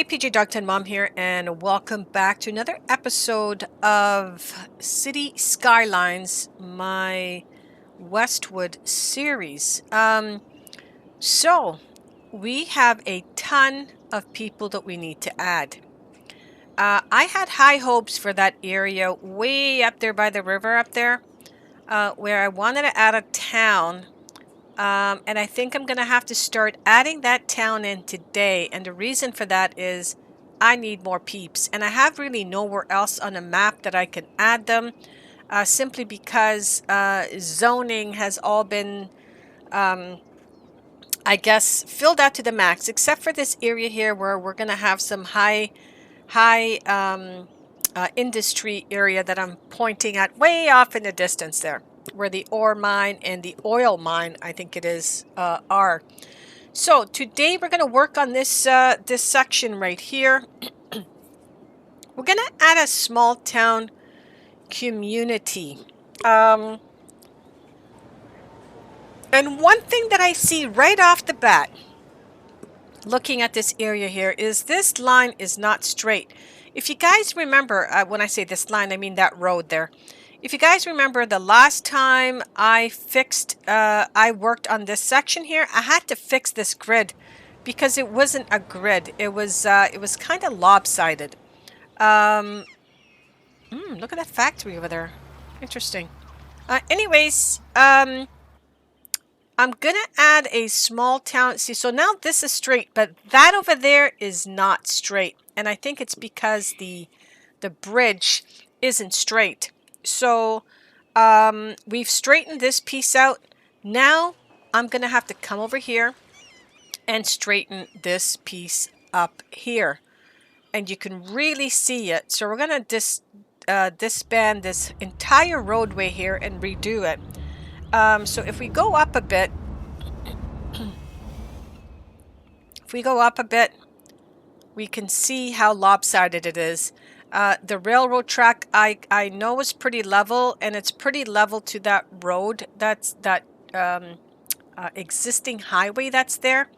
PJ Dogton Mom here, and welcome back to another episode of City Skylines, my Westwood series. So we have a ton of people that we need to add. I had high hopes for that area way up there by the river up there, where I wanted to add a town. And I think I'm going to have to start adding that town in today. And the reason for that is I need more peeps. And I have really nowhere else on the map that I can add them. Simply because zoning has all been, I guess, filled out to the max. Except for this area here where we're going to have some high industry area that I'm pointing at way off in the distance there, where the ore mine and the oil mine, I think it is, are. So today we're going to work on this this section right here. We're going to add a small town community. And one thing that I see right off the bat, looking at this area here, is this line is not straight. If you guys remember, when I say this line, I mean that road there. If you guys remember, the last time I worked on this section here, I had to fix this grid because it wasn't a grid. It was kind of lopsided. Look at that factory over there. Interesting. Anyways, I'm gonna add a small town. See, so now this is straight, but that over there is not straight, and I think it's because the bridge isn't straight. So we've straightened this piece out. Now I'm gonna have to come over here and straighten this piece up here, and you can really see it. So we're gonna disband this entire roadway here and redo it. So if we go up a bit, we can see how lopsided it is. The railroad track, I know is pretty level, and it's pretty level to that road. That's that existing highway that's there.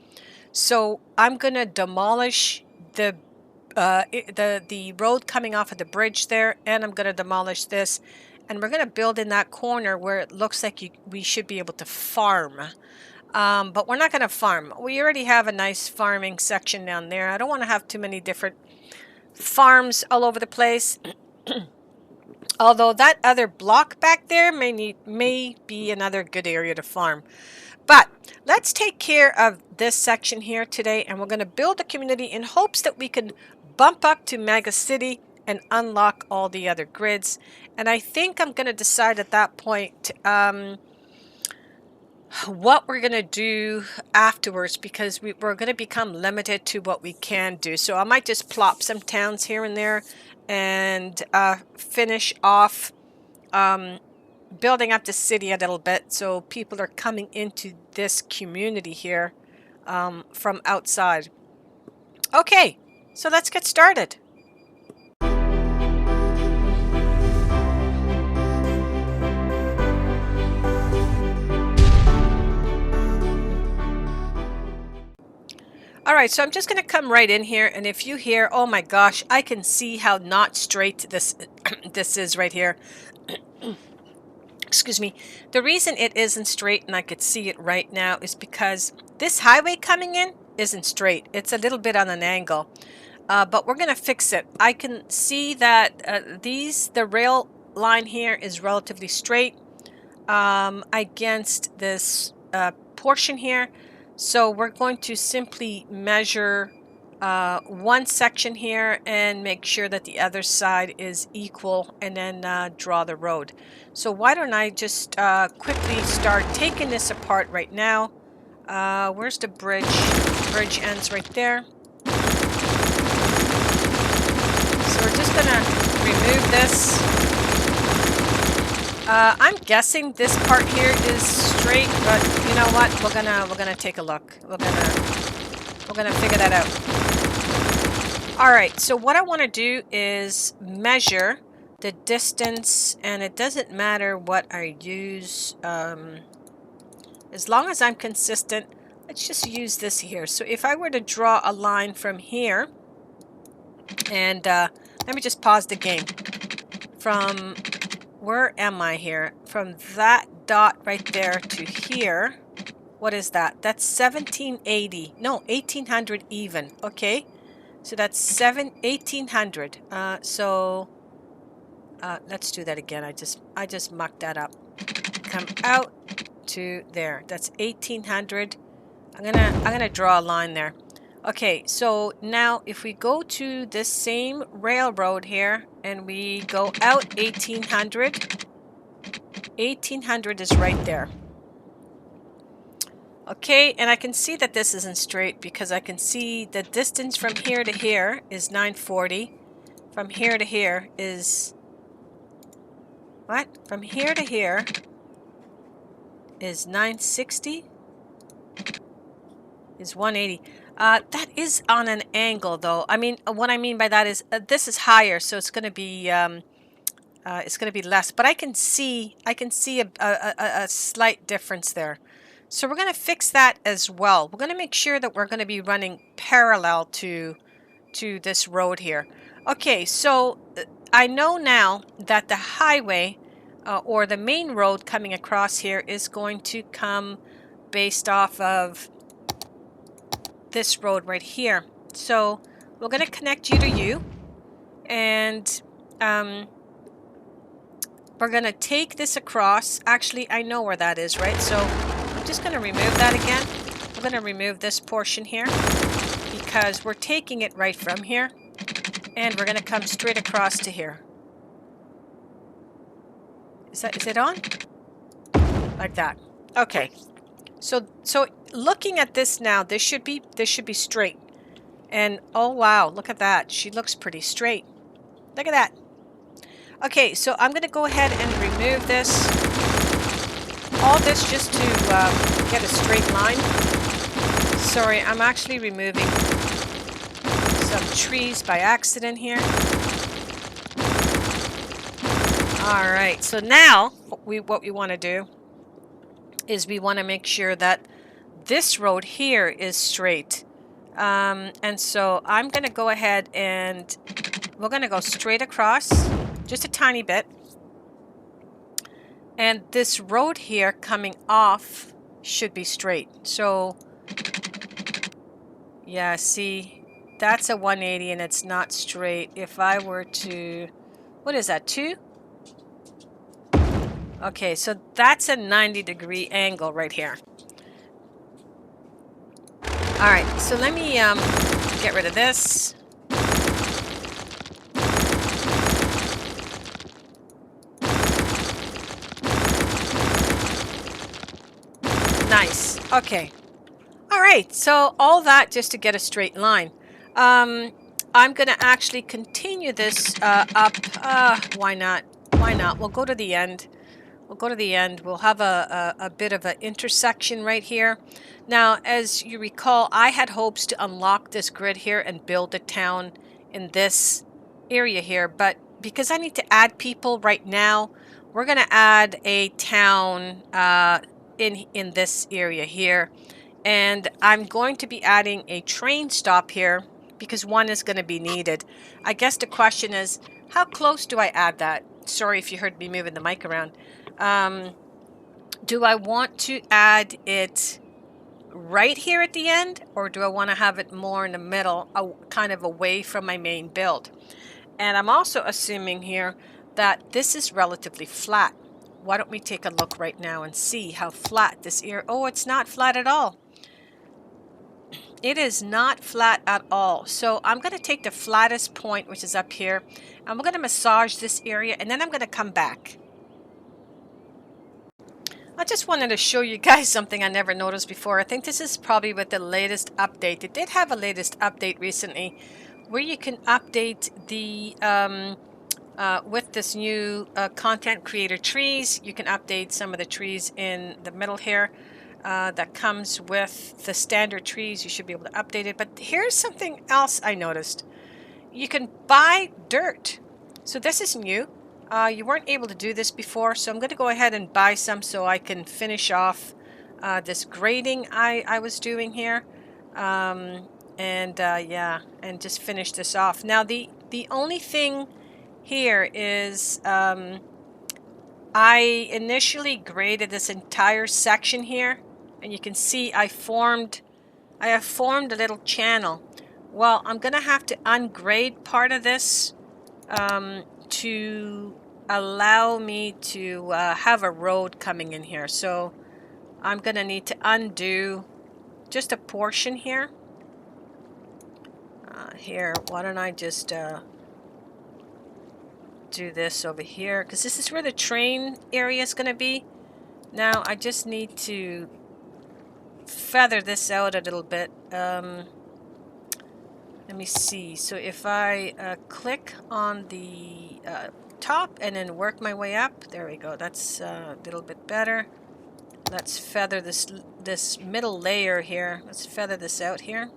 So I'm gonna demolish the road coming off of the bridge there, and I'm gonna demolish this. And we're going to build in that corner where it looks like we should be able to farm. But we're not going to farm. We already have a nice farming section down there. I don't want to have too many different farms all over the place. Although that other block back there may be another good area to farm. But let's take care of this section here today. And we're going to build a community in hopes that we can bump up to Mega City and unlock all the other grids. And I think I'm going to decide at that point what we're going to do afterwards, because we're going to become limited to what we can do. So I might just plop some towns here and there and finish off building up the city a little bit, so people are coming into this community here from outside. Okay, so let's get started. Alright, so I'm just going to come right in here, and if you hear, oh my gosh, I can see how not straight this this is right here. Excuse me. The reason it isn't straight, and I could see it right now, is because this highway coming in isn't straight. It's a little bit on an angle, but we're going to fix it. I can see that the rail line here is relatively straight against this portion here. So we're going to simply measure one section here and make sure that the other side is equal, and then draw the road. So why don't I just quickly start taking this apart right now. Where's the bridge? The bridge ends right there. So we're just gonna remove this. I'm guessing this part here is straight, but you know what? We're gonna take a look. We're gonna figure that out. All right. So what I want to do is measure the distance, and it doesn't matter what I use, as long as I'm consistent. Let's just use this here. So if I were to draw a line from here And let me just pause the game. From, where am I here? From that dot right there to here. What is that? That's 1780. No, 1800 even. Okay. So that's 1800. Let's do that again. I just mucked that up. Come out to there. That's 1800. I'm gonna draw a line there. Okay, so now if we go to this same railroad here and we go out 1800, 1800 is right there. Okay, and I can see that this isn't straight because I can see the distance from here to here is 940. From here to here is... what? From here to here is 960. Is 180. That is on an angle, though. I mean, what I mean by that is this is higher, so it's going to be less. But I can see a slight difference there. So we're going to fix that as well. We're going to make sure that we're going to be running parallel to this road here. Okay, so I know now that the highway or the main road coming across here is going to come based off of this road right here. So we're going to connect you to you, and we're going to take this across. Actually, I know where that is, right? So I'm just going to remove that again. I'm going to remove this portion here because we're taking it right from here, and we're going to come straight across to here. Is it on? Like that. Okay. So looking at this now, this should be straight. And oh wow, look at that. She looks pretty straight. Look at that. Okay, so I'm going to go ahead and remove this. All this just to get a straight line. Sorry, I'm actually removing some trees by accident here. All right, so now what we want to do is we want to make sure that this road here is straight. And so I'm going to go ahead and we're going to go straight across just a tiny bit. And this road here coming off should be straight. So yeah, see, that's a 180 and it's not straight. If I were to, what is that, 2? Okay, so that's a 90-degree angle right here. All right, so let me get rid of this. Nice. Okay. All right, so all that just to get a straight line. I'm going to actually continue this up. Why not? Why not? We'll go to the end. We'll go to the end. We'll have a bit of an intersection right here. Now, as you recall, I had hopes to unlock this grid here and build a town in this area here. But because I need to add people right now, we're going to add a town in this area here. And I'm going to be adding a train stop here because one is going to be needed. I guess the question is, how close do I add that? Sorry if you heard me moving the mic around. Do I want to add it right here at the end, or do I want to have it more in the middle, kind of away from my main build? And I'm also assuming here that this is relatively flat. Why don't we take a look right now and see how flat this area... Oh, it's not flat at all. It is not flat at all. So I'm going to take the flattest point, which is up here, and we're going to massage this area, and then I'm going to come back. I just wanted to show you guys something I never noticed before. I think this is probably with the latest update. It did have a latest update recently where you can update the with this new content creator trees. You can update some of the trees in the middle here that comes with the standard trees. You should be able to update it. But here's something else I noticed. You can buy dirt. So this is new. You weren't able to do this before, so I'm going to go ahead and buy some so I can finish off this grading I was doing here. and yeah, and just finish this off. Now the only thing here is I initially graded this entire section here, and you can see I have formed a little channel. Well, I'm gonna have to ungrade part of this to allow me to have a road coming in here. So I'm gonna need to undo just a portion here. Here, why don't I just do this over here, because this is where the train area is going to be. Now I just need to feather this out a little bit. Let me see. So if I click on the top and then work my way up, there we go. That's a little bit better. Let's feather this middle layer here. Let's feather this out here.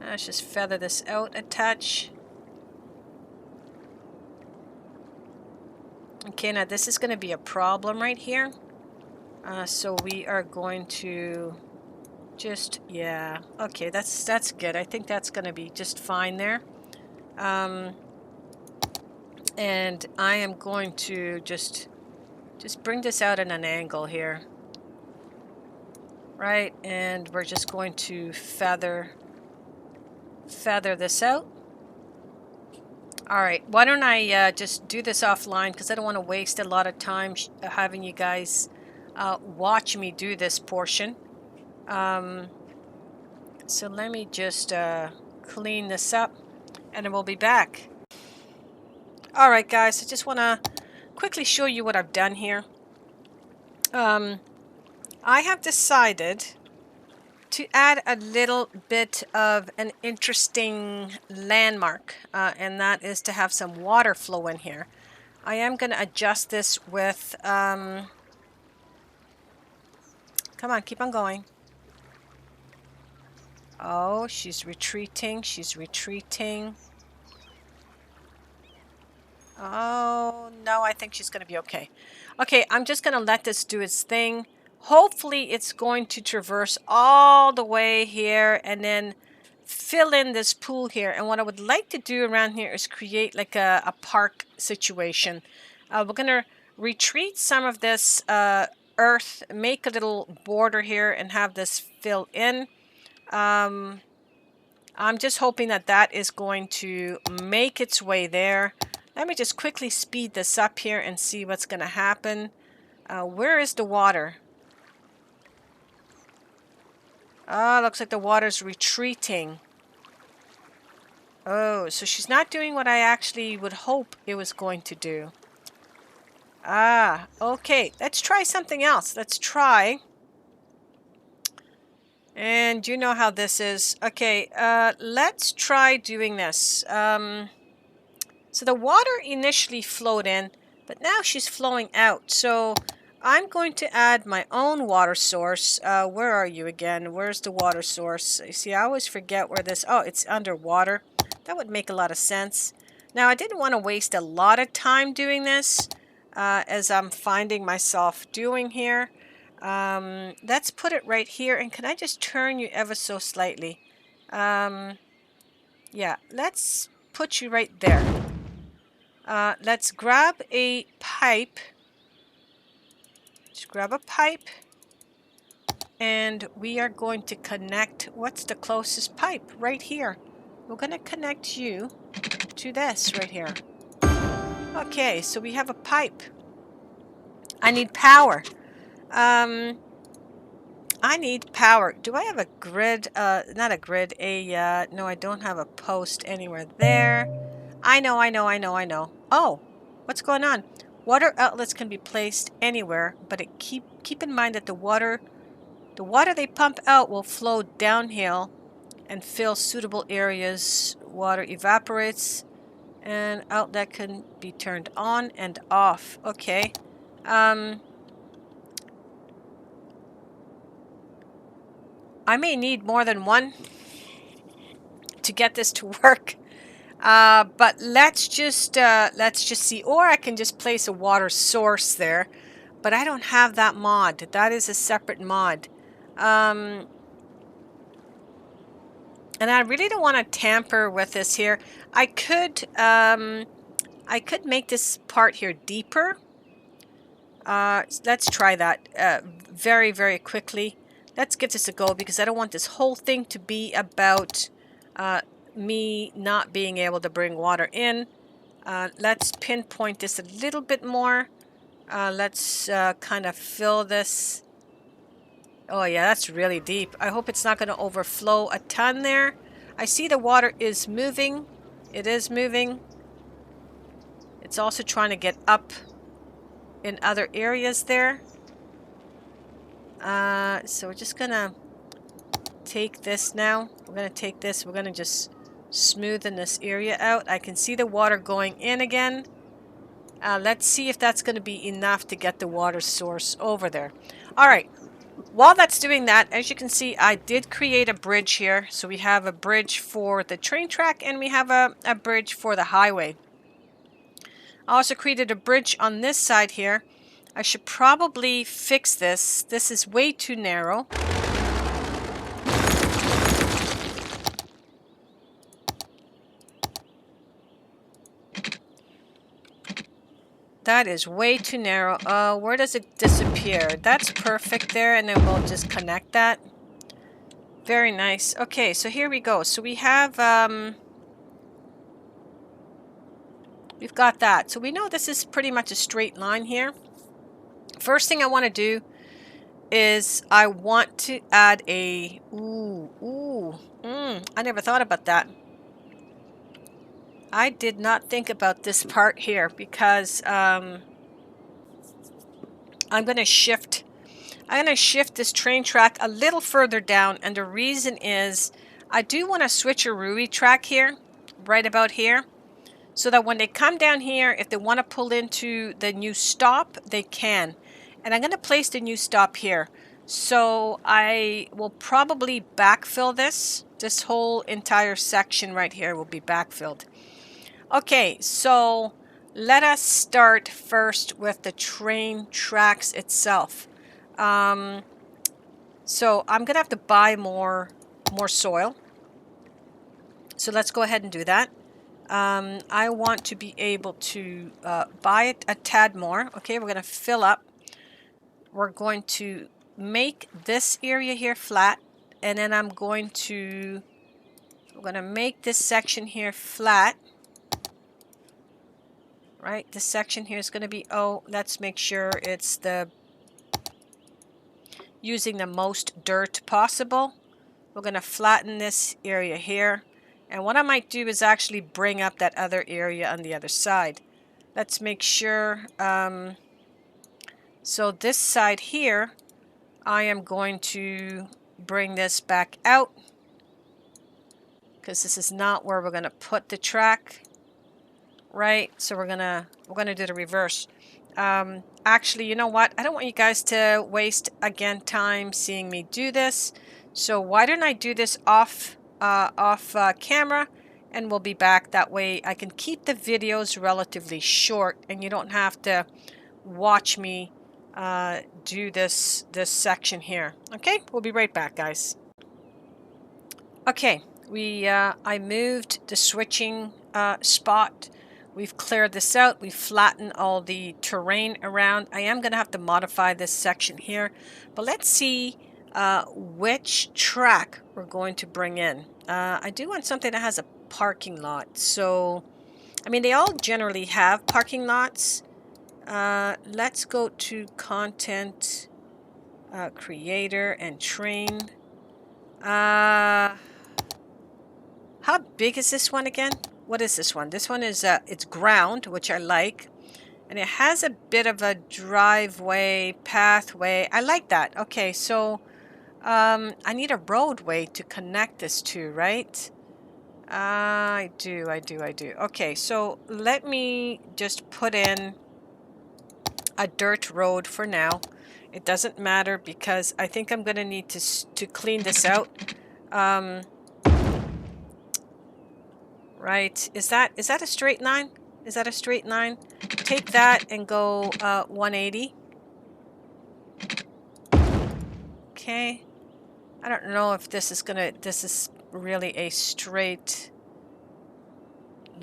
Let's just feather this out a touch. Okay, now this is going to be a problem right here. So we are going to just, yeah, okay, that's good. I think that's going to be just fine there. And I am going to just bring this out at an angle here. Right, and we're just going to feather this out. All right, why don't I just do this offline, because I don't want to waste a lot of time having you guys watch me do this portion. So let me just clean this up, and then we'll be back. All right, guys, I just want to quickly show you what I've done here. I have decided to add a little bit of an interesting landmark, and that is to have some water flow in here. I am going to adjust this with, come on, keep on going. Oh, she's retreating, she's retreating. Oh, no, I think she's going to be okay. Okay, I'm just going to let this do its thing. Hopefully it's going to traverse all the way here and then fill in this pool here. And what I would like to do around here is create like a park situation. We're going to retreat some of this earth, make a little border here and have this fill in. I'm just hoping that that is going to make its way there. Let me just quickly speed this up here and see what's going to happen. Where is the water? Oh, looks like the water's retreating. Oh, so she's not doing what I actually would hope it was going to do. Ah, okay. Let's try something else. Let's try. And you know how this is. Okay, let's try doing this. So the water initially flowed in, but now she's flowing out. So I'm going to add my own water source. Where are you again? Where's the water source? You see, I always forget where this... Oh, it's underwater. That would make a lot of sense. Now, I didn't want to waste a lot of time doing this, as I'm finding myself doing here. Let's put it right here. And can I just turn you ever so slightly? Yeah, let's put you right there. Let's grab a pipe. Just grab a pipe, and we are going to connect. What's the closest pipe? Right here. We're going to connect you to this right here. Okay, so we have a pipe. I need power. I need power. Do I have a grid? Not a grid. No, I don't have a post anywhere there. I know. Oh, what's going on? Water outlets can be placed anywhere, but keep in mind that the water they pump out will flow downhill and fill suitable areas. Water evaporates, and outlet can be turned on and off. Okay. I may need more than one to get this to work. But let's just see, or I can just place a water source there, but I don't have that mod. That is a separate mod. And I really don't want to tamper with this here. I could make this part here deeper. Let's try that very, very quickly. Let's give this a go because I don't want this whole thing to be about me not being able to bring water in. Let's pinpoint this a little bit more. Let's kind of fill this. Oh yeah, that's really deep. I hope it's not going to overflow a ton there. I see the water is moving. It is moving. It's also trying to get up in other areas there. So we're just going to take this now. We're going to take this. We're going to just smoothen this area out. I can see the water going in again. Let's see if that's going to be enough to get the water source over there. All right. While that's doing that, as you can see, I did create a bridge here. So we have a bridge for the train track and we have a bridge for the highway. I also created a bridge on this side here. I should probably fix this. This is way too narrow. That is way too narrow. Where does it disappear? That's perfect there, and then we'll just connect that. Very nice. Okay, so here we go. So we have, we've got that. So we know this is pretty much a straight line here. First thing I want to do is I want to add a, I never thought about that. I did not think about this part here because I'm going to shift this train track a little further down, and the reason is I do want to switch a switcheroo track here, right about here, so that when they come down here, if they want to pull into the new stop, they can. And I'm going to place the new stop here. So I will probably backfill this. This whole entire section right here will be backfilled. Okay, so let us start first with the train tracks itself. So I'm going to have to buy more soil. So let's go ahead and do that. I want to be able to buy it a tad more. Okay, we're going to fill up. We're going to make this area here flat, and then we're going to make this section here flat. Right, this section here is going to be, let's make sure it's using the most dirt possible. We're going to flatten this area here. And what I might do is actually bring up that other area on the other side. Let's make sure, so this side here, I am going to bring this back out because this is not where we're going to put the track. Right, so we're gonna do the reverse. Actually, you know what? I don't want you guys to waste again time seeing me do this. So why don't I do this off camera, and we'll be back. That way I can keep the videos relatively short, and you don't have to watch me do this section here. Okay, we'll be right back, guys. Okay, I moved the switching spot. We've cleared this out. We've flattened all the terrain around. I am going to have to modify this section here. But let's see which track we're going to bring in. I do want something that has a parking lot. So, I mean, they all generally have parking lots. Let's go to Content, Creator, and Train. How big is this one again? What is this one? This one is, it's ground, which I like. And it has a bit of a driveway, pathway. I like that. Okay, so I need a roadway to connect this to, right? I do. Okay, so let me just put in a dirt road for now. It doesn't matter because I think I'm going to need to clean this out. Right, is that a straight line? Is that a straight line? Take that and go 180. Okay, I don't know if this is really a straight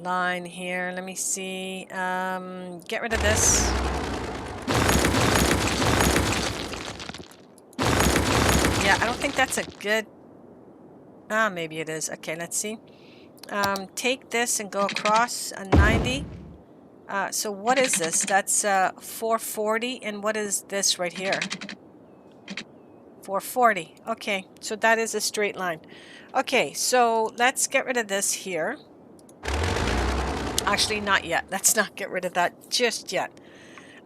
line here. Let me see. Get rid of this. Yeah, I don't think that's a good... maybe it is. Okay, let's see. Take this and go across a 90. So what is this? That's 440. And what is this right here? 440. Okay, so that is a straight line. Okay, so let's get rid of this here. Actually, not yet. Let's not get rid of that just yet.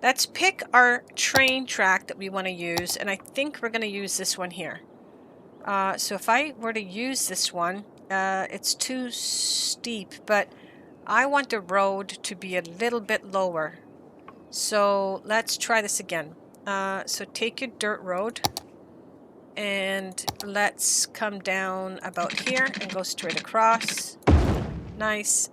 Let's pick our train track that we want to use, and I think we're going to use this one here. So if I were to use this one, it's too steep, but I want the road to be a little bit lower. So let's try this again. So take your dirt road, and let's come down about here and go straight across. Nice.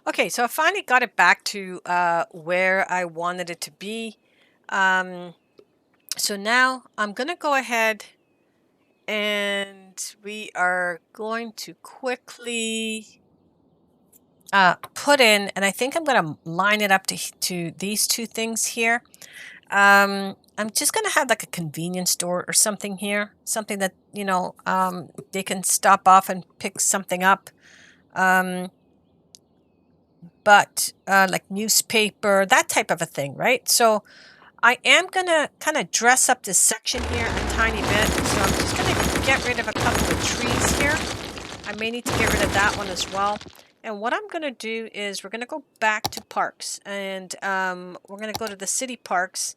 Okay, so I finally got it back to where I wanted it to be. So now I'm going to go ahead and we are going to quickly put in, and I think I'm going to line it up to these two things here. I'm just going to have like a convenience store or something here, something that, you know, they can stop off and pick something up. But like newspaper, that type of a thing, right? So I am going to kind of dress up this section here a tiny bit. So I'm just going to get rid of a couple of trees here. I may need to get rid of that one as well. And what I'm going to do is we're going to go back to parks, and we're going to go to the city parks.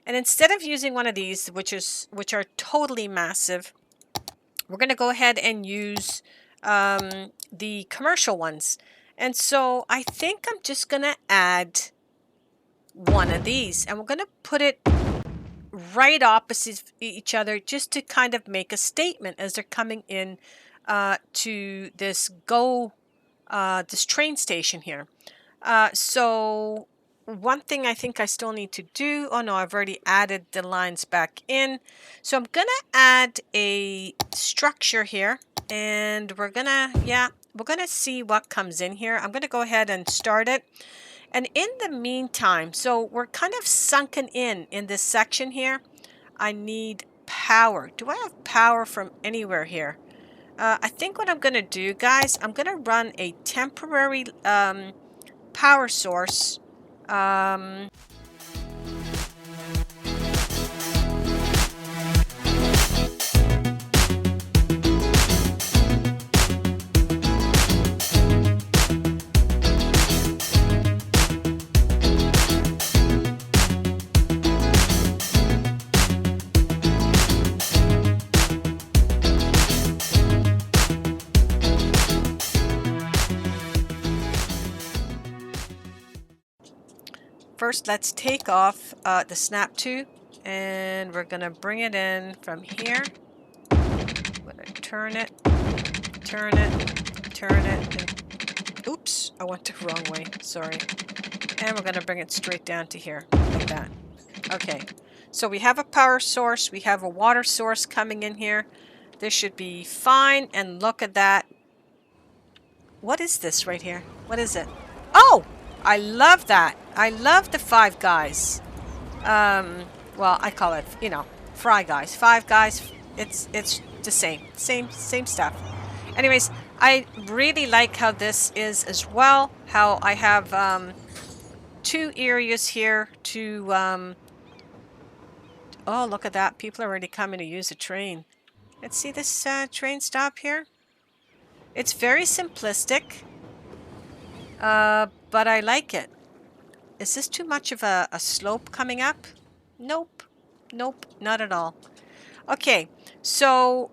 And instead of using one of these, which are totally massive, we're going to go ahead and use the commercial ones. And so I think I'm just going to add one of these, and we're going to put it right opposite each other just to kind of make a statement as they're coming in to this this train station here. So one thing I think I still need to do, oh no, I've already added the lines back in. So I'm going to add a structure here, and we're going to see what comes in here. I'm going to go ahead and start it. And in the meantime, so we're kind of sunken in this section here. I need power. Do I have power from anywhere here? I think what I'm going to do, guys, I'm going to run a temporary power source. First, let's take off the snap tube, and we're going to bring it in from here. I'm going to turn it, turn it, turn it. And, oops, I went the wrong way. Sorry. And we're going to bring it straight down to here, like that. Okay, so we have a power source. We have a water source coming in here. This should be fine, and look at that. What is this right here? What is it? Oh! I love that. I love the Five Guys. Well, I call it, you know, Fry Guys. Five Guys, it's the same stuff. Anyways, I really like how this is as well. How I have two areas here to oh, look at that. People are already coming to use a train. Let's see this train stop here. It's very simplistic, but I like it. Is this too much of a slope coming up? Nope. Nope, not at all. Okay, so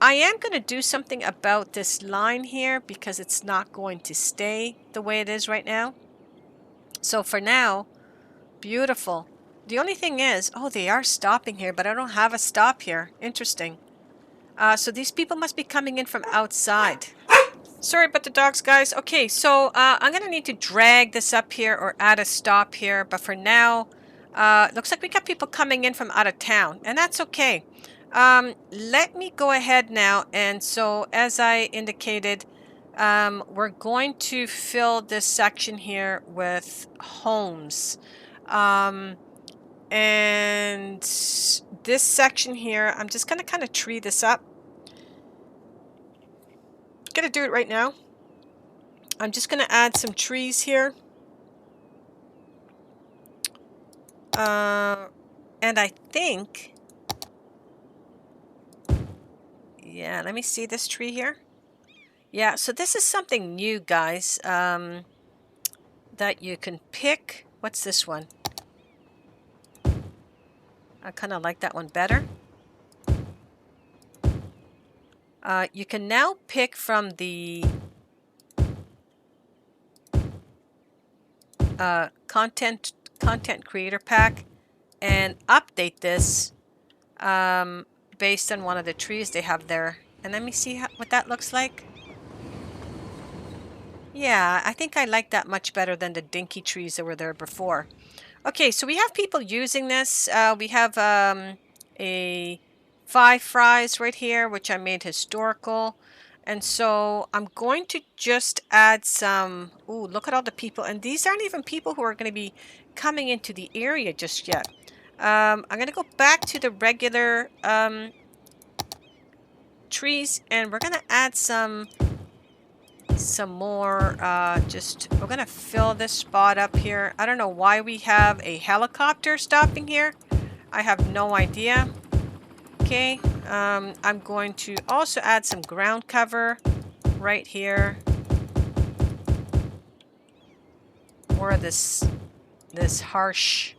I am going to do something about this line here because it's not going to stay the way it is right now. So for now, beautiful. The only thing is, oh, they are stopping here, but I don't have a stop here. Interesting. So these people must be coming in from outside. Sorry about the dogs, guys. Okay, so I'm going to need to drag this up here or add a stop here. But for now, looks like we got people coming in from out of town, and that's okay. Let me go ahead now. And so as I indicated, we're going to fill this section here with homes. And this section here, I'm just going to kind of tree this up. Gonna do it right now. I'm just gonna add some trees here. And I think, yeah, let me see this tree here. Yeah, so this is something new, guys, that you can pick. What's this one? I kind of like that one better. You can now pick from the content creator pack and update this based on one of the trees they have there. And let me see what that looks like. Yeah, I think I like that much better than the dinky trees that were there before. Okay, so we have people using this. We have a 5 fries right here, which I made historical. And so I'm going to just add some... Ooh, look at all the people. And these aren't even people who are going to be coming into the area just yet. I'm going to go back to the regular trees, and we're going to add some more. We're going to fill this spot up here. I don't know why we have a helicopter stopping here. I have no idea. Okay, I'm going to also add some ground cover right here where this harsh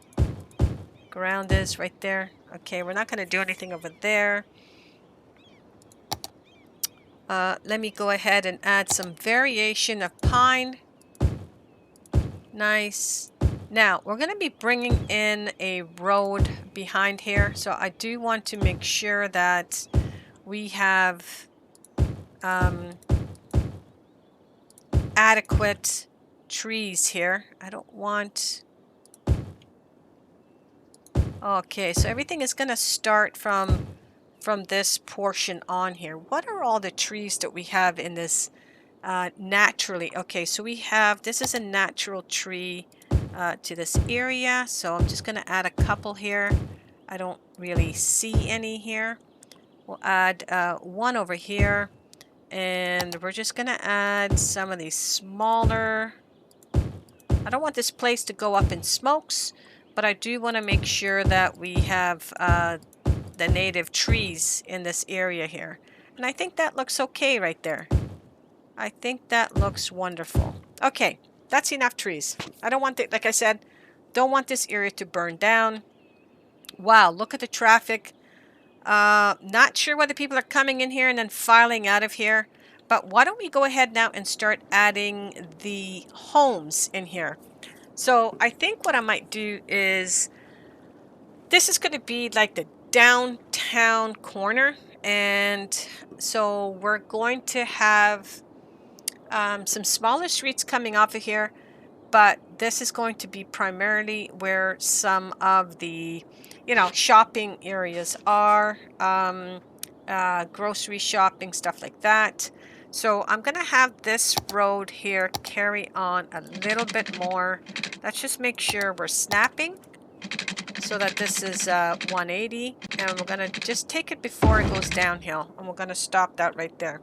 ground is right there. Okay, we're not going to do anything over there. Let me go ahead and add some variation of pine. Nice. Now, we're going to be bringing in a road behind here. So I do want to make sure that we have adequate trees here. I don't want... Okay, so everything is going to start from this portion on here. What are all the trees that we have in this naturally? Okay, so we have, this is a natural tree to this area, so I'm just going to add a couple here. I don't really see any here. We'll add one over here, and we're just going to add some of these smaller... I don't want this place to go up in smokes, but I do want to make sure that we have the native trees in this area here. And I think that looks okay right there. I think that looks wonderful. Okay, that's enough trees. I don't want it, like I said, don't want this area to burn down. Wow, look at the traffic. Not sure whether people are coming in here and then filing out of here. But why don't we go ahead now and start adding the homes in here. So I think what I might do is, this is going to be like the downtown corner, and so we're going to have some smaller streets coming off of here, but this is going to be primarily where some of the shopping areas are, grocery shopping, stuff like that. So I'm gonna have this road here carry on a little bit more. Let's just make sure we're snapping so that this is 180, and we're going to just take it before it goes downhill, and we're going to stop that right there.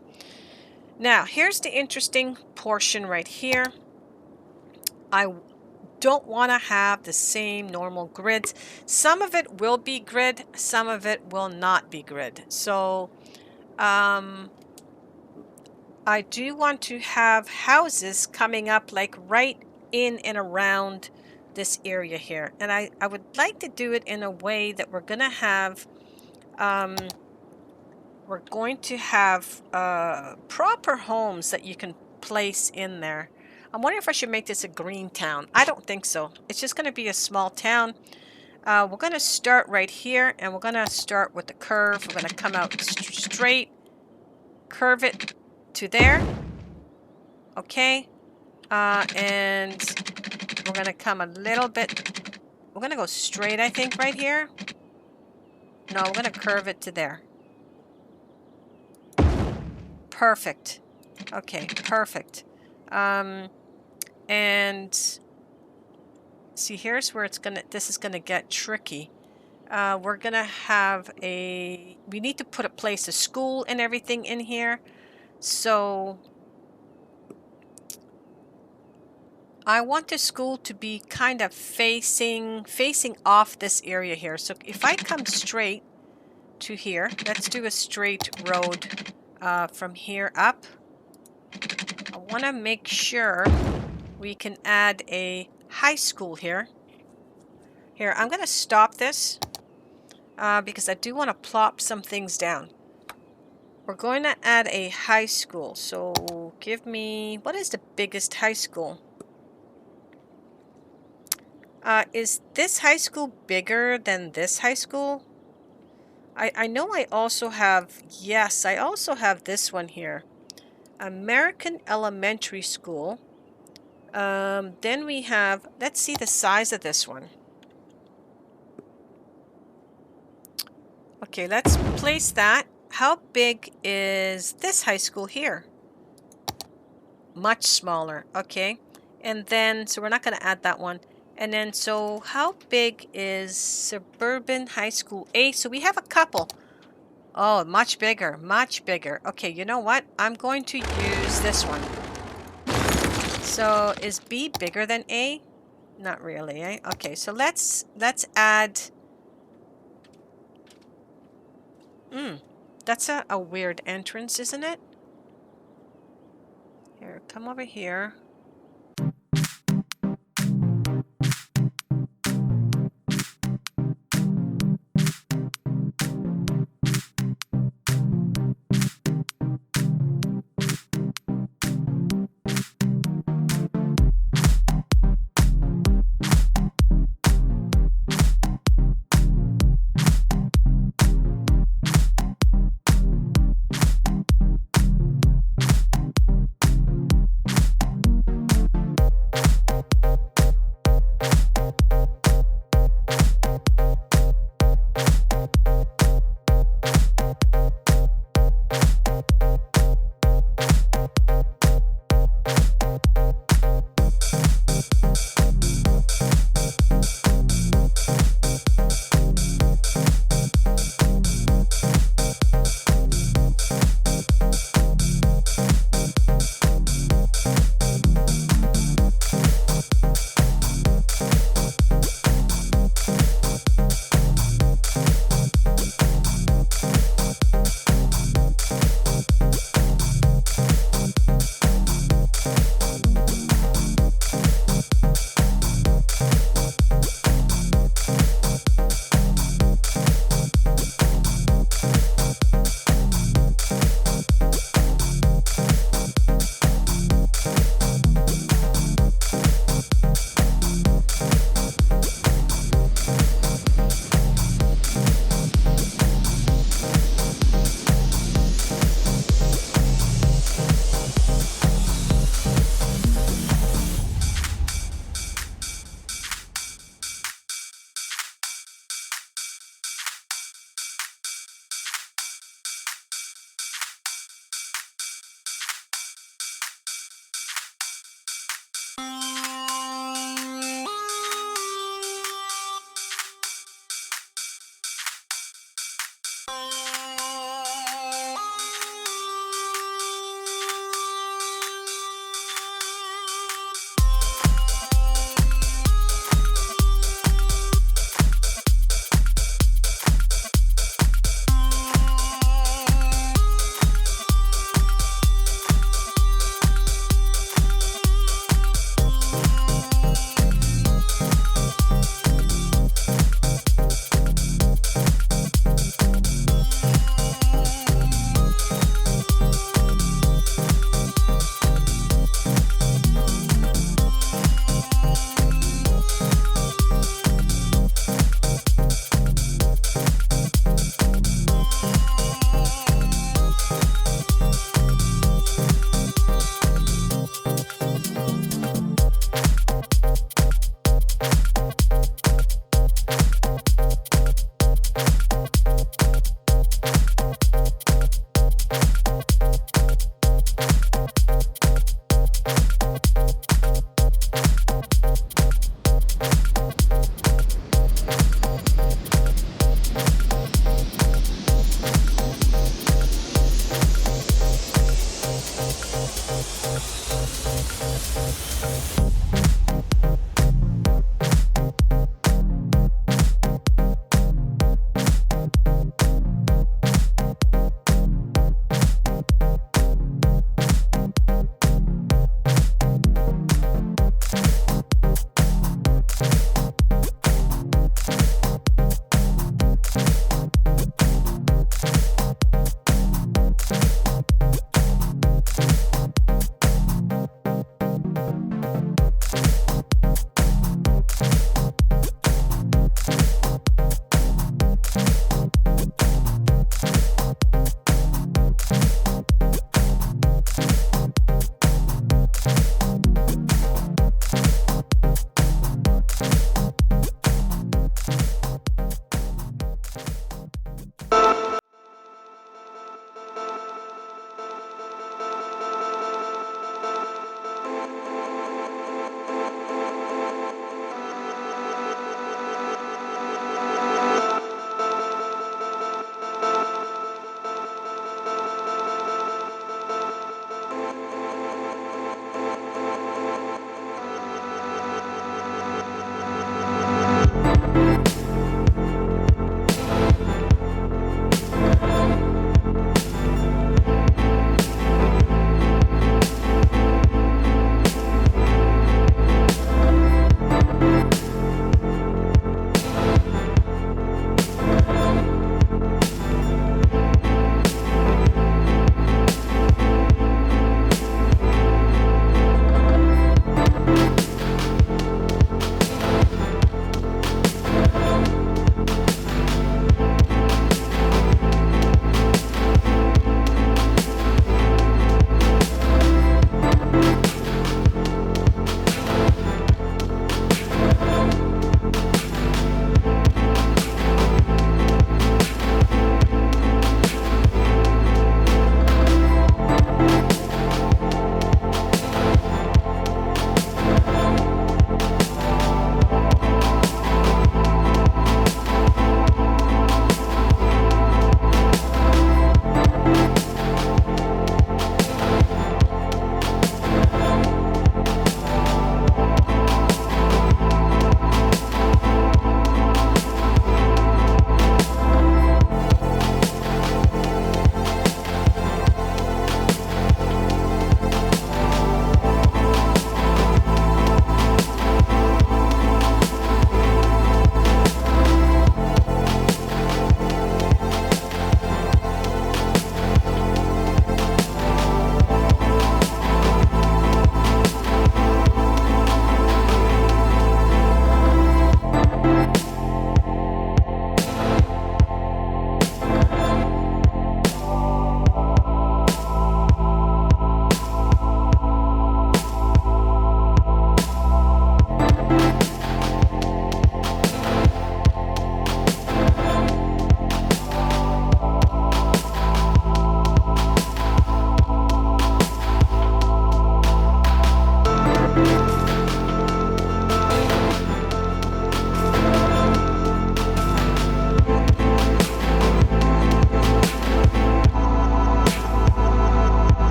Now, here's the interesting portion right here. I don't want to have the same normal grids. Some of it will be grid, some of it will not be grid. So I do want to have houses coming up like right in and around this area here. And I would like to do it in a way that we're going to have proper homes that you can place in there. I'm wondering if I should make this a green town. I don't think so. It's just going to be a small town. We're going to start right here, and we're going to start with the curve. We're going to come out straight, curve it to there. Okay. And we're going to come a little bit. We're going to go straight, I think, right here. No, we're going to curve it to there. Perfect. Okay, perfect. And see, here's where this is gonna get tricky. We're gonna have we need to place a school and everything in here. So I want the school to be kind of facing off this area here. So if I come straight to here, let's do a straight road from here up. I want to make sure we can add a high school here. Here, I'm going to stop this because I do want to plop some things down. We're going to add a high school. So give me, what is the biggest high school? Is this high school bigger than this high school? I know I also have, yes, I also have this one here. American Elementary School. Then we have, let's see the size of this one. Okay, let's place that. How big is this high school here? Much smaller. Okay. And then, so we're not going to add that one. And then, so how big is Suburban High School A? So we have a couple. Oh, much bigger, much bigger. Okay, you know what? I'm going to use this one. So is B bigger than A? Not really, eh? Okay, so let's add. That's a weird entrance, isn't it? Here, come over here.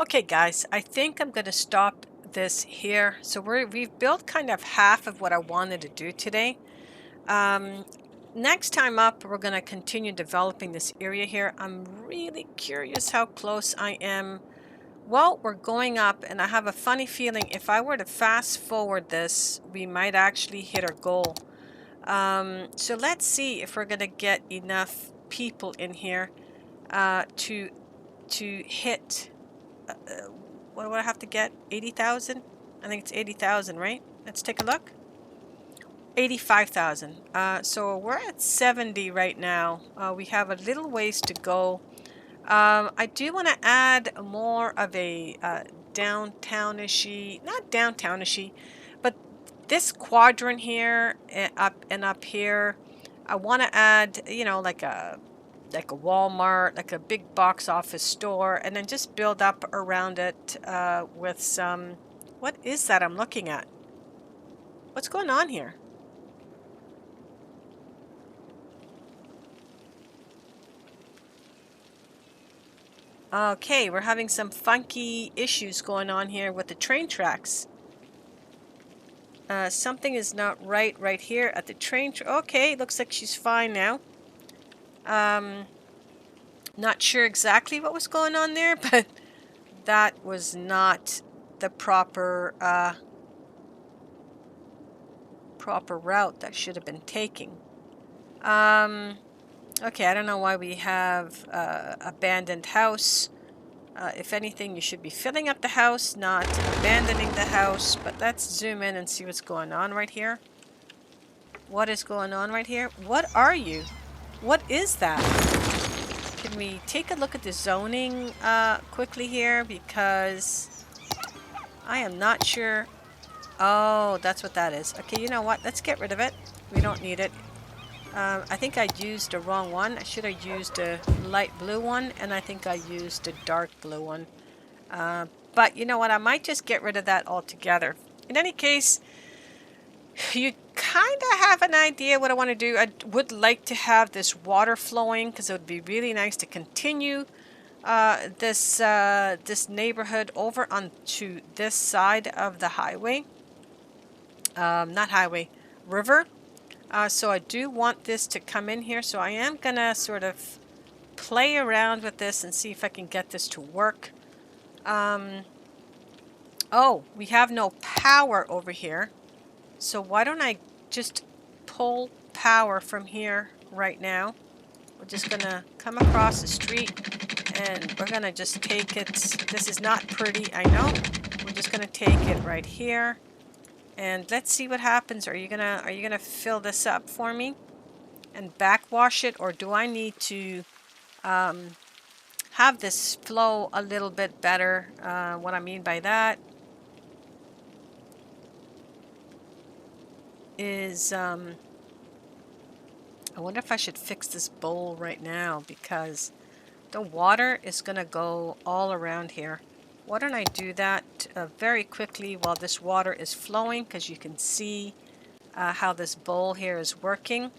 Okay, guys, I think I'm going to stop this here. So we've built kind of half of what I wanted to do today. Um, Next time up, we're going to continue developing this area here. I'm really curious how close I am. Well, we're going up, and I have a funny feeling if I were to fast forward this, we might actually hit our goal. So let's see if we're going to get enough people in here to hit. What do I have to get? 80,000? I think it's 80,000, right? Let's take a look. 85,000. So we're at 70 right now. We have a little ways to go. I do want to add more of a downtownish, not downtownish, but this quadrant here and up here. I want to add, you know, like a Walmart, like a big box office store, and then just build up around it with some. What is that I'm looking at? What's going on here? Okay, we're having some funky issues going on here with the train tracks. Something is not right here at the train. Okay, looks like she's fine now. Not sure exactly what was going on there, but that was not the proper route that should have been taking. Okay, I don't know why we have abandoned house. If anything, you should be filling up the house, not abandoning the house. But let's zoom in and see what's going on right here. What is going on right here? What are you? What is that? Can we take a look at the zoning quickly here? Because I am not sure. Oh, that's what that is. Okay, you know what? Let's get rid of it. We don't need it. I think I used the wrong one. I should have used a light blue one, and I think I used a dark blue one. But you know what? I might just get rid of that altogether. In any case, you kind of have an idea what I want to do. I would like to have this water flowing because it would be really nice to continue this neighborhood over onto this side of the highway. Not highway, river. So I do want this to come in here. So I am going to sort of play around with this and see if I can get this to work. Oh, we have no power over here. So why don't I just pull power from here right now? We're just going to come across the street and we're going to just take it. This is not pretty, I know. We're just going to take it right here. And let's see what happens. Are you gonna fill this up for me and backwash it, or do I need to have this flow a little bit better? What I mean by that is I wonder if I should fix this bowl right now because the water is gonna go all around here. Why don't I do that very quickly while this water is flowing, because you can see how this bowl here is working.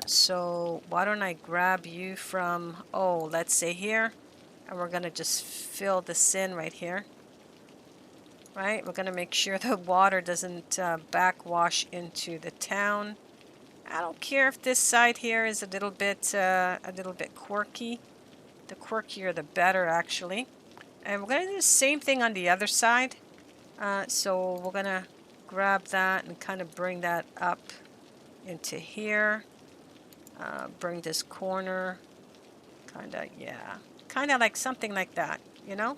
So why don't I grab you from, let's say here, and we're going to just fill this in right here. Right, we're going to make sure the water doesn't backwash into the town. I don't care if this side here is a little bit quirky. The quirkier the better, actually. And we're going to do the same thing on the other side. So we're going to grab that and kind of bring that up into here. Bring this corner. Kind of like something like that, you know?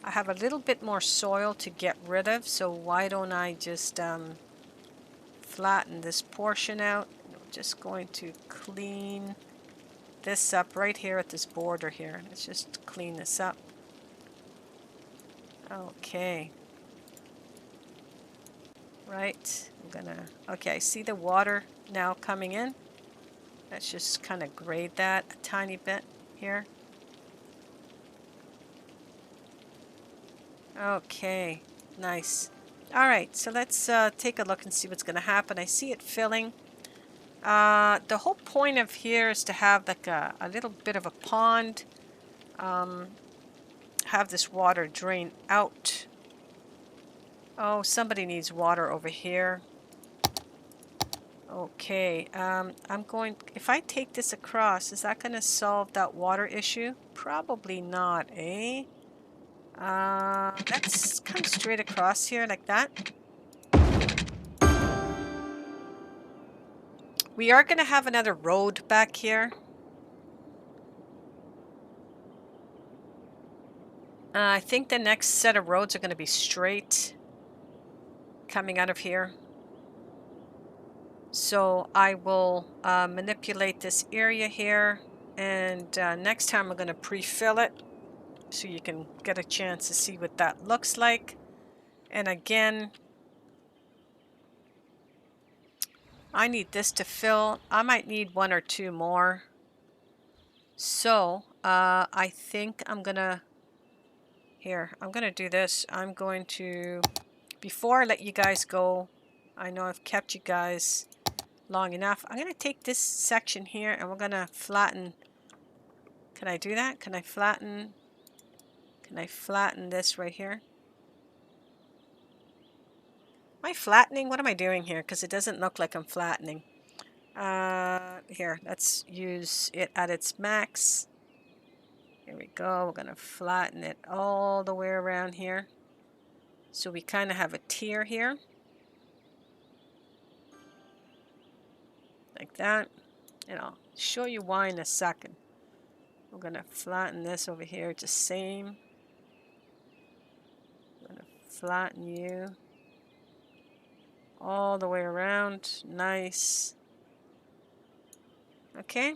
I have a little bit more soil to get rid of, so why don't I just flatten this portion out. I'm just going to clean this up right here at this border here. Let's just clean this up. Okay. Right. Okay, I see the water now coming in. Let's just kind of grade that a tiny bit here. Okay, nice. All right, so let's take a look and see what's going to happen. I see it filling. The whole point of here is to have like a little bit of a pond. have this water drain out. Oh, somebody needs water over here. Okay, I'm going, if I take this across, is that going to solve that water issue? Probably not, eh? Let's come straight across here like that. We are going to have another road back here. I think the next set of roads are going to be straight coming out of here. So I will manipulate this area here, and next time I'm going to pre-fill it so you can get a chance to see what that looks like. And again, I need this to fill. I might need one or two more. So I think I'm going to, I'm going to do this. I'm going to, before I let you guys go, I know I've kept you guys long enough. I'm going to take this section here and we're going to flatten. Can I do that? Can I flatten this right here? Am I flattening? What am I doing here? Because it doesn't look like I'm flattening. Here, let's use it at its max. Here we go. We're going to flatten it all the way around here. So we kind of have a tier here. Like that. And I'll show you why in a second. We're going to flatten this over here. It's the same. I'm going to flatten you all the way around. Nice. Okay.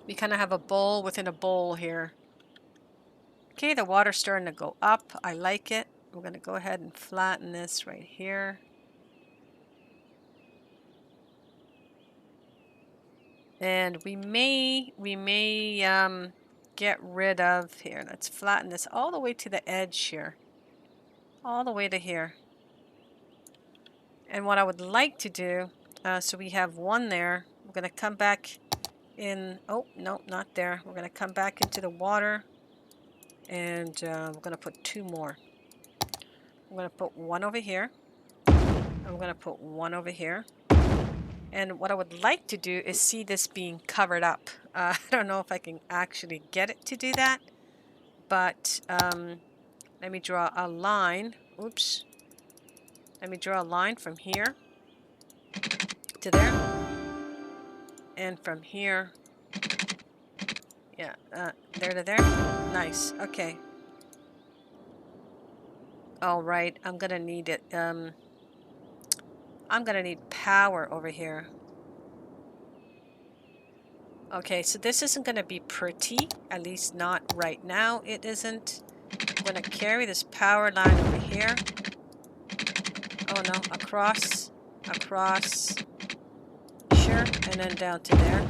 We kind of have a bowl within a bowl here. Okay, the water's starting to go up. I like it. We're going to go ahead and flatten this right here. And we may get rid of here. Let's flatten this all the way to the edge here. All the way to here. And what I would like to do, so we have one there. We're going to come back in. Oh, no, not there. We're going to come back into the water. And we're going to put two more. I'm going to put one over here. I'm going to put one over here. And what I would like to do is see this being covered up. I don't know if I can actually get it to do that. But let me draw a line. Oops. Let me draw a line from here to there. And from here. Yeah, there to there. Nice. Okay. All right. I'm going to need it. I'm going to need power over here. Okay, so this isn't going to be pretty. At least not right now. It isn't. I'm going to carry this power line over here. Oh no, across. Across. Sure. And then down to there.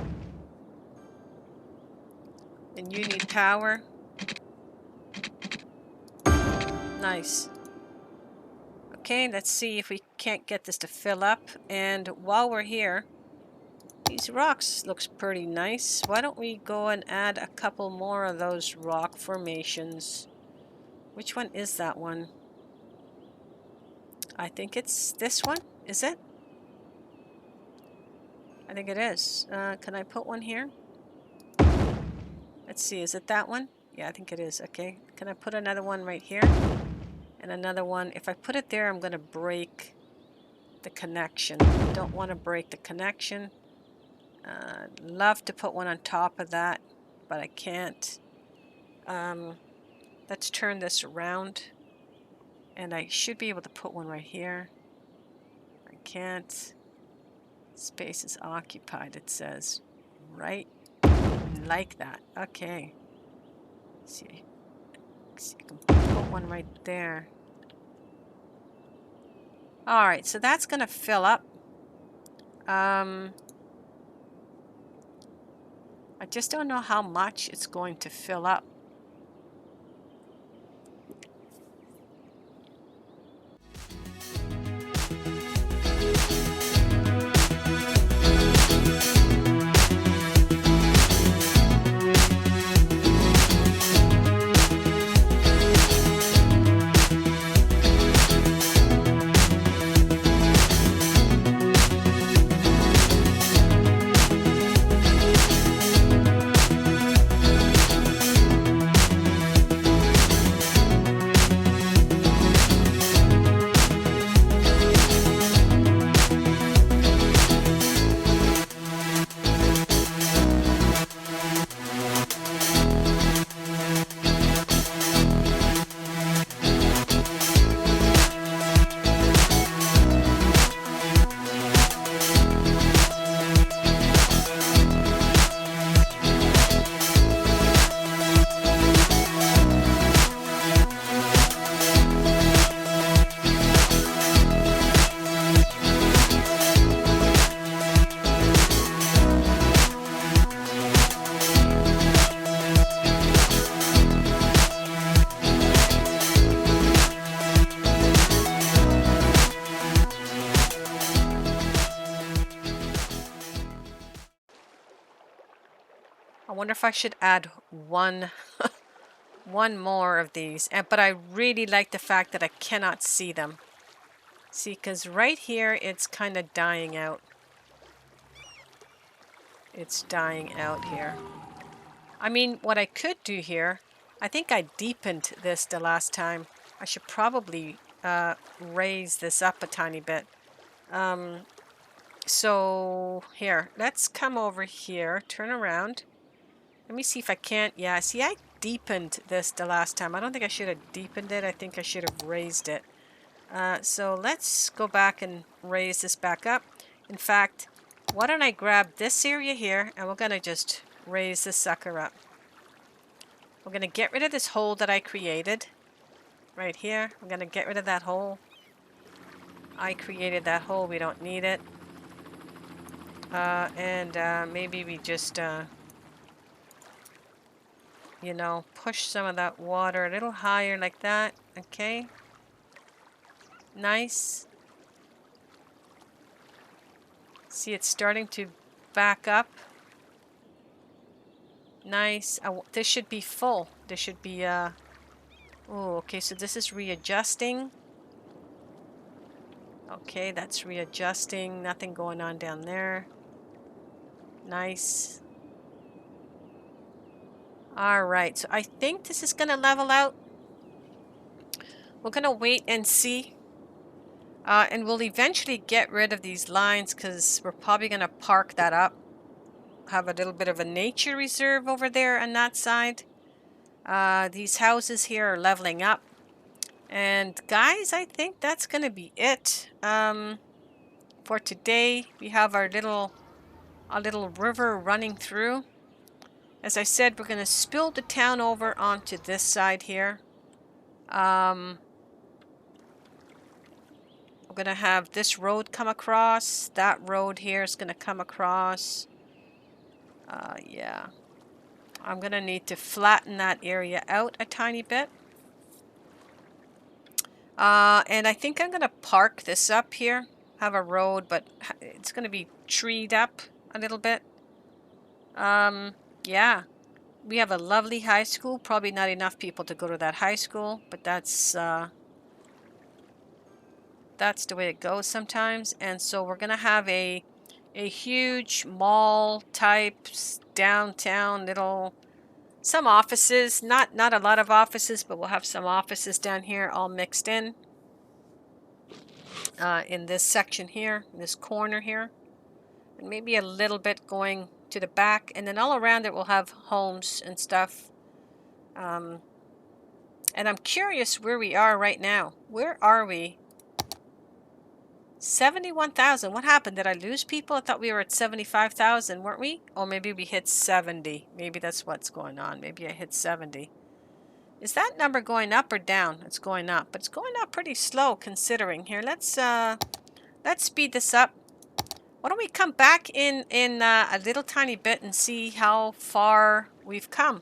And you need power. Nice. Okay, let's see if we can't get this to fill up. And while we're here, these rocks looks pretty nice. Why don't we go and add a couple more of those rock formations? Which one is that one? I think it's this one. Is it? I think it is. Can I put one here? Let's see. Is it that one? Yeah, I think it is. Okay. Can I put another one right here? And another one. If I put it there, I'm going to break the connection. Don't want to break the connection. Love to put one on top of that, but I can't. Let's turn this around. And I should be able to put one right here. I can't. Space is occupied, it says. Right? Like that. Okay. Let's see. I can put one right there. Alright, so that's going to fill up. I just don't know how much it's going to fill up. wonder if I should add one one more of these. But I really like the fact that I cannot see them. See, because right here it's kind of dying out. It's dying out here. I mean, what I could do here, I think I deepened this the last time. I should probably raise this up a tiny bit. So here, let's come over here, turn around. Let me see if I can't. Yeah, see, I deepened this the last time. I don't think I should have deepened it. I think I should have raised it. So let's go back and raise this back up. In fact, why don't I grab this area here and we're going to just raise this sucker up. We're going to get rid of this hole that I created right here. I'm going to get rid of that hole. I created that hole. We don't need it. Maybe we just, you know, push some of that water a little higher like that. Okay. Nice. See, it's starting to back up. Nice. This should be full. This should be, oh, okay, so this is readjusting. Okay, that's readjusting. Nothing going on down there. Nice. All right, so I think this is going to level out. We're going to wait and see. And we'll eventually get rid of these lines because we're probably going to park that up. Have a little bit of a nature reserve over there on that side. These houses here are leveling up. And guys, I think that's going to be it for today. We have our little river running through. As I said, we're going to spill the town over onto this side here. We're going to have this road come across. That road here is going to come across. Yeah. I'm going to need to flatten that area out a tiny bit. And I think I'm going to park this up here. Have a road, but it's going to be treed up a little bit. Yeah. We have a lovely high school. Probably not enough people to go to that high school, but that's the way it goes sometimes. And so we're going to have a huge mall type downtown little, some offices, not a lot of offices, but we'll have some offices down here all mixed in this section here, in this corner here, and maybe a little bit going to the back, and then all around it we'll have homes and stuff. And I'm curious where we are right now. Where are we? 71,000. What happened? Did I lose people? I thought we were at 75,000, weren't we? Or maybe we hit 70. Maybe that's what's going on. Maybe I hit 70. Is that number going up or down? It's going up, but it's going up pretty slow considering. Here, let's speed this up. Why don't we come back in a little tiny bit and see how far we've come?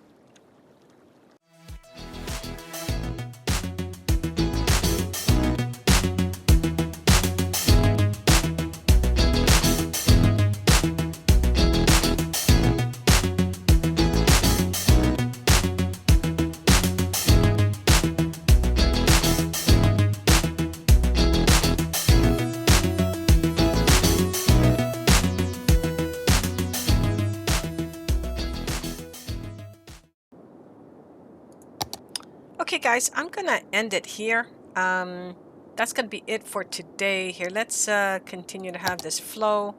Okay guys, I'm gonna end it here. That's gonna be it for today. Here, let's continue to have this flow.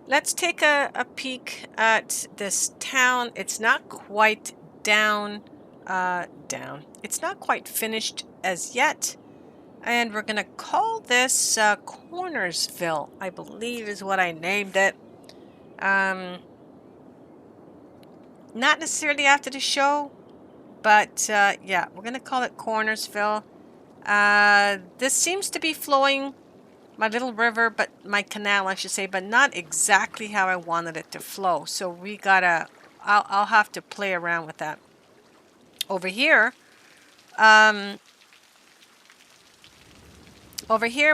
Let's take a peek at this town. It's not quite down. It's not quite finished as yet. And we're gonna call this Cornersville, I believe is what I named it. Not necessarily after the show, but yeah, we're going to call it Cornersville. This seems to be flowing, my little river, but my canal, I should say, but not exactly how I wanted it to flow. So we gotta, I'll have to play around with that. Over here,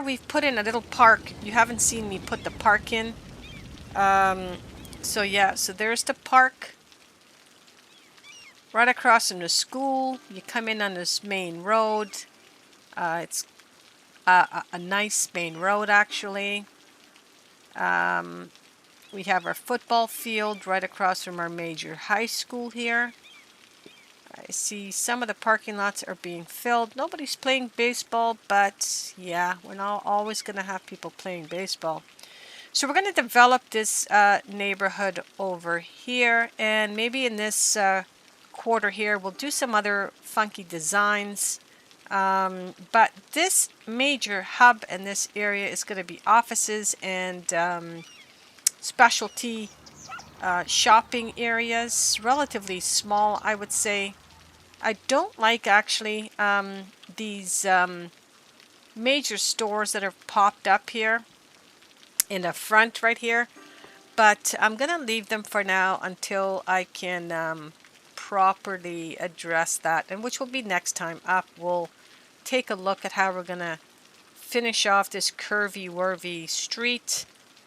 we've put in a little park. You haven't seen me put the park in. So yeah, so there's the park. Right across from the school, you come in on this main road. It's a nice main road, actually. We have our football field right across from our major high school here. I see some of the parking lots are being filled. Nobody's playing baseball, but yeah, we're not always going to have people playing baseball. So we're going to develop this neighborhood over here, and maybe in this quarter here, we'll do some other funky designs. But this major hub in this area is going to be offices and specialty shopping areas, relatively small, I would say. I don't like actually these major stores that have popped up here in the front right here, but I'm gonna leave them for now until I can properly address that, and which will be next time up. We'll take a look at how we're gonna finish off this curvy-wurvy street.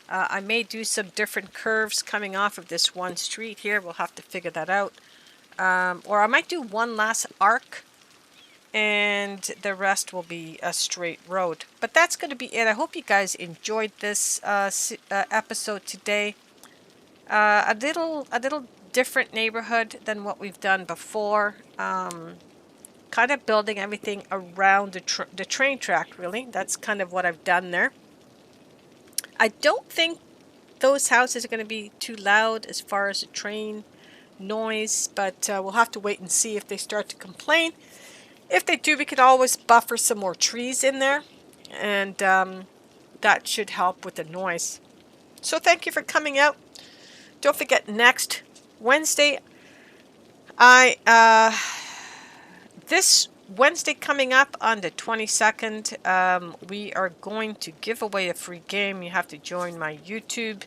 I may do some different curves coming off of this one street here. We'll have to figure that out. Or I might do one last arc and the rest will be a straight road. But that's going to be it. I hope you guys enjoyed this episode today. A little different neighborhood than what we've done before. Kind of building everything around the train track, really. That's kind of what I've done there. I don't think those houses are going to be too loud as far as the train noise, but we'll have to wait and see if they start to complain. If they do, we could always buffer some more trees in there, and that should help with the noise. So thank you for coming out. Don't forget, next Wednesday, this Wednesday coming up on the 22nd, we are going to give away a free game. You have to join my YouTube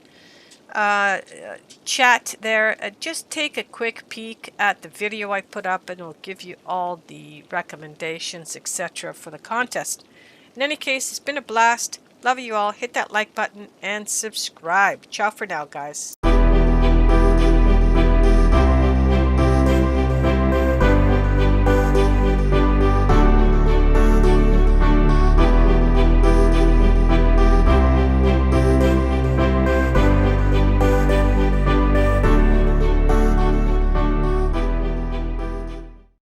chat there. Just take a quick peek at the video I put up and it'll give you all the recommendations, etc. for the contest. In any case, it's been a blast. Love you all. Hit that like button and subscribe. Ciao for now, guys.